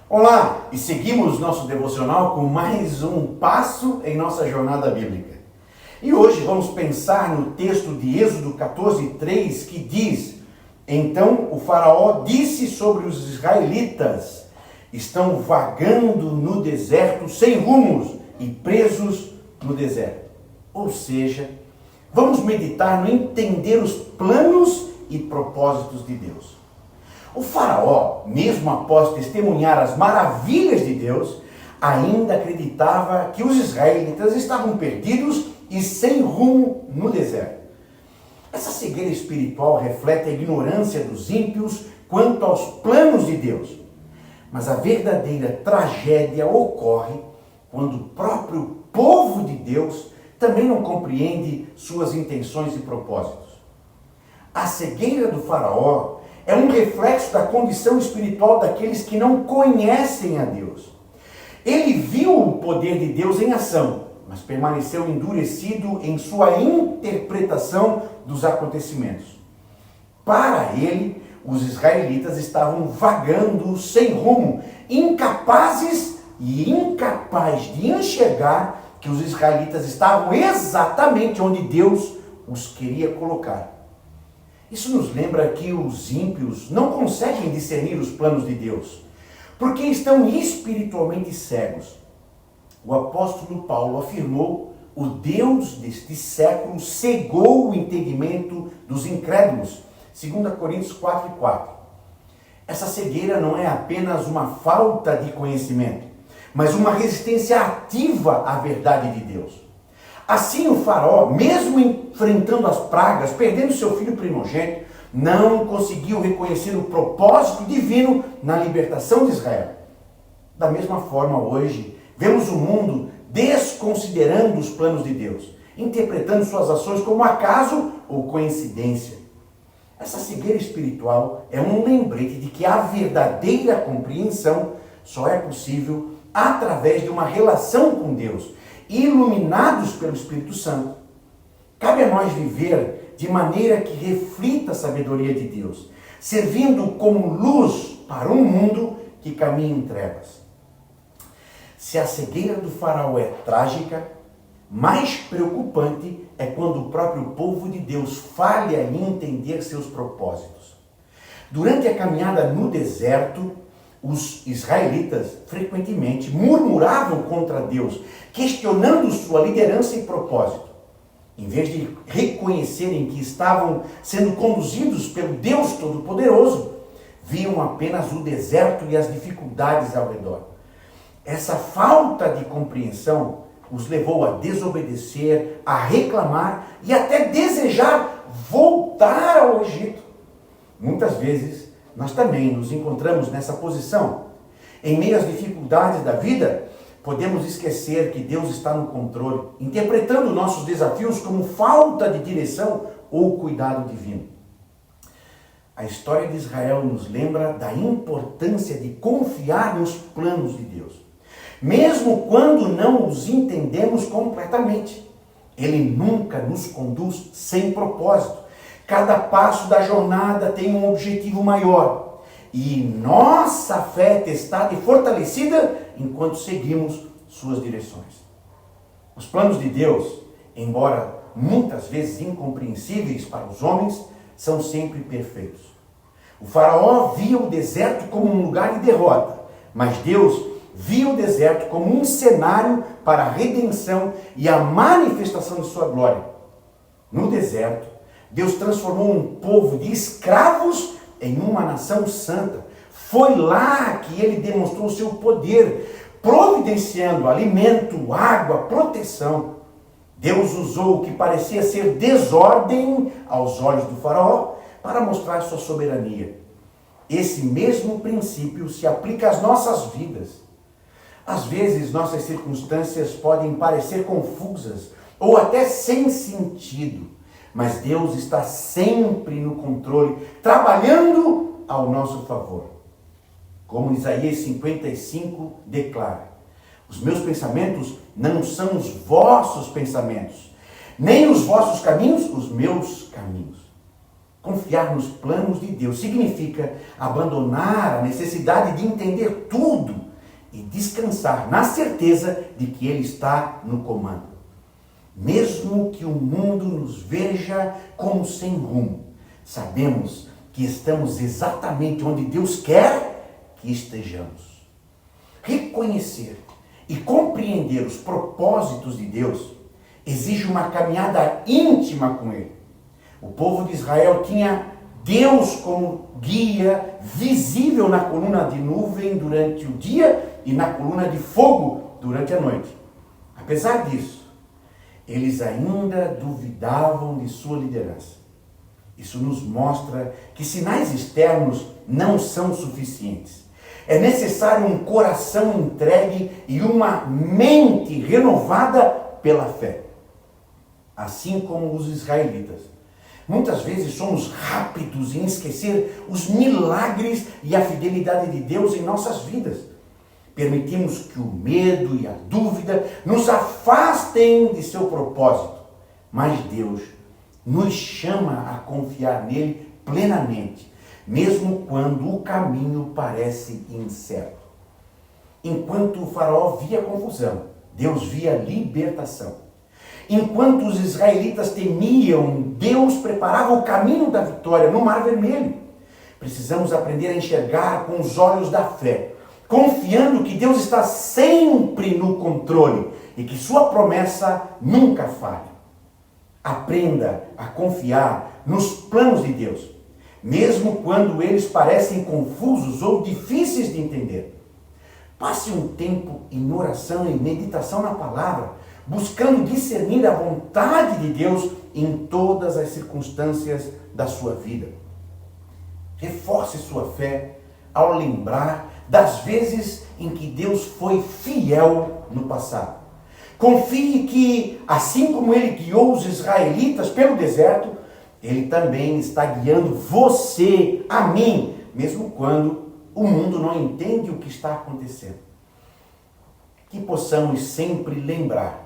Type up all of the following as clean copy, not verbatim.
Olá, e seguimos nosso devocional com mais um passo em nossa jornada bíblica. E hoje vamos pensar no texto de Êxodo 14:3 que diz: Então o faraó disse sobre os israelitas: estão vagando no deserto sem rumos e presos no deserto. Ou seja, vamos meditar no entender os planos e propósitos de Deus. O faraó, mesmo após testemunhar as maravilhas de Deus, ainda acreditava que os israelitas estavam perdidos e sem rumo no deserto. Essa cegueira espiritual reflete a ignorância dos ímpios quanto aos planos de Deus. Mas a verdadeira tragédia ocorre quando o próprio povo de Deus também não compreende suas intenções e propósitos. A cegueira do faraó é um reflexo da condição espiritual daqueles que não conhecem a Deus. Ele viu o poder de Deus em ação, mas permaneceu endurecido em sua interpretação dos acontecimentos. Para ele, os israelitas estavam vagando sem rumo, incapazes de enxergar que os israelitas estavam exatamente onde Deus os queria colocar. Isso nos lembra que os ímpios não conseguem discernir os planos de Deus, porque estão espiritualmente cegos. O apóstolo Paulo afirmou: o Deus deste século cegou o entendimento dos incrédulos. 2 Coríntios 4:4. Essa cegueira não é apenas uma falta de conhecimento, mas uma resistência ativa à verdade de Deus. Assim, o faraó, mesmo enfrentando as pragas, perdendo seu filho primogênito, não conseguiu reconhecer o propósito divino na libertação de Israel. Da mesma forma, hoje, vemos o mundo desconsiderando os planos de Deus, interpretando suas ações como acaso ou coincidência. Essa cegueira espiritual é um lembrete de que a verdadeira compreensão só é possível através de uma relação com Deus, iluminados pelo Espírito Santo. Cabe a nós viver de maneira que reflita a sabedoria de Deus, servindo como luz para um mundo que caminha em trevas. Se a cegueira do faraó é trágica, mais preocupante é quando o próprio povo de Deus falha em entender seus propósitos. Durante a caminhada no deserto, os israelitas frequentemente murmuravam contra Deus, questionando sua liderança e propósito. Em vez de reconhecerem que estavam sendo conduzidos pelo Deus Todo-Poderoso, viam apenas o deserto e as dificuldades ao redor. Essa falta de compreensão os levou a desobedecer, a reclamar e até desejar voltar ao Egito. Muitas vezes, nós também nos encontramos nessa posição. Em meio às dificuldades da vida, podemos esquecer que Deus está no controle, interpretando nossos desafios como falta de direção ou cuidado divino. A história de Israel nos lembra da importância de confiar nos planos de Deus, mesmo quando não os entendemos completamente. Ele nunca nos conduz sem propósito. Cada passo da jornada tem um objetivo maior. E nossa fé é testada e fortalecida enquanto seguimos suas direções. Os planos de Deus, embora muitas vezes incompreensíveis para os homens, são sempre perfeitos. O faraó via o deserto como um lugar de derrota, mas Deus via o deserto como um cenário para a redenção e a manifestação de sua glória. No deserto, Deus transformou um povo de escravos em uma nação santa. Foi lá que ele demonstrou seu poder, providenciando alimento, água, proteção. Deus usou o que parecia ser desordem aos olhos do faraó para mostrar sua soberania. Esse mesmo princípio se aplica às nossas vidas. Às vezes, nossas circunstâncias podem parecer confusas ou até sem sentido. Mas Deus está sempre no controle, trabalhando ao nosso favor. Como Isaías 55 declara: os meus pensamentos não são os vossos pensamentos, nem os vossos caminhos os meus caminhos. Confiar nos planos de Deus significa abandonar a necessidade de entender tudo descansar na certeza de que Ele está no comando. Mesmo que o mundo nos veja como sem rumo, sabemos que estamos exatamente onde Deus quer que estejamos. Reconhecer e compreender os propósitos de Deus exige uma caminhada íntima com Ele. O povo de Israel tinha Deus como guia visível na coluna de nuvem durante o dia e na coluna de fogo durante a noite. Apesar disso, eles ainda duvidavam de sua liderança. Isso nos mostra que sinais externos não são suficientes. É necessário um coração entregue e uma mente renovada pela fé. Assim como os israelitas. Muitas vezes somos rápidos em esquecer os milagres e a fidelidade de Deus em nossas vidas. Permitimos que o medo e a dúvida nos afastem de seu propósito. Mas Deus nos chama a confiar nele plenamente, mesmo quando o caminho parece incerto. Enquanto o faraó via confusão, Deus via libertação. Enquanto os israelitas temiam, Deus preparava o caminho da vitória no Mar Vermelho. Precisamos aprender a enxergar com os olhos da fé, confiando que Deus está sempre no controle e que sua promessa nunca falha. Aprenda a confiar nos planos de Deus, mesmo quando eles parecem confusos ou difíceis de entender. Passe um tempo em oração e meditação na palavra, buscando discernir a vontade de Deus em todas as circunstâncias da sua vida. Reforce sua fé ao lembrar das vezes em que Deus foi fiel no passado. Confie que, assim como Ele guiou os israelitas pelo deserto, Ele também está guiando você, a mim, mesmo quando o mundo não entende o que está acontecendo. Que possamos sempre lembrar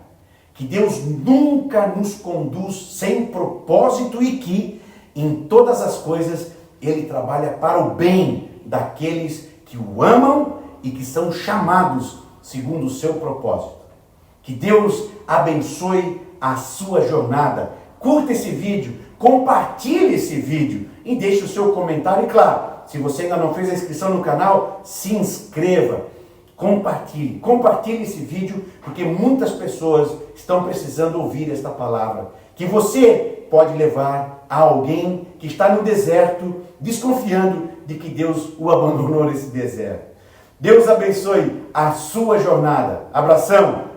que Deus nunca nos conduz sem propósito e que, em todas as coisas, Ele trabalha para o bem daqueles que o amam e que são chamados segundo o seu propósito. Que Deus abençoe a sua jornada. Curta esse vídeo, compartilhe esse vídeo e deixe o seu comentário. E claro, se você ainda não fez a inscrição no canal, se inscreva. Compartilhe esse vídeo, porque muitas pessoas estão precisando ouvir esta palavra, que você pode levar a alguém que está no deserto, desconfiando de que Deus o abandonou nesse deserto. Deus abençoe a sua jornada. Abração!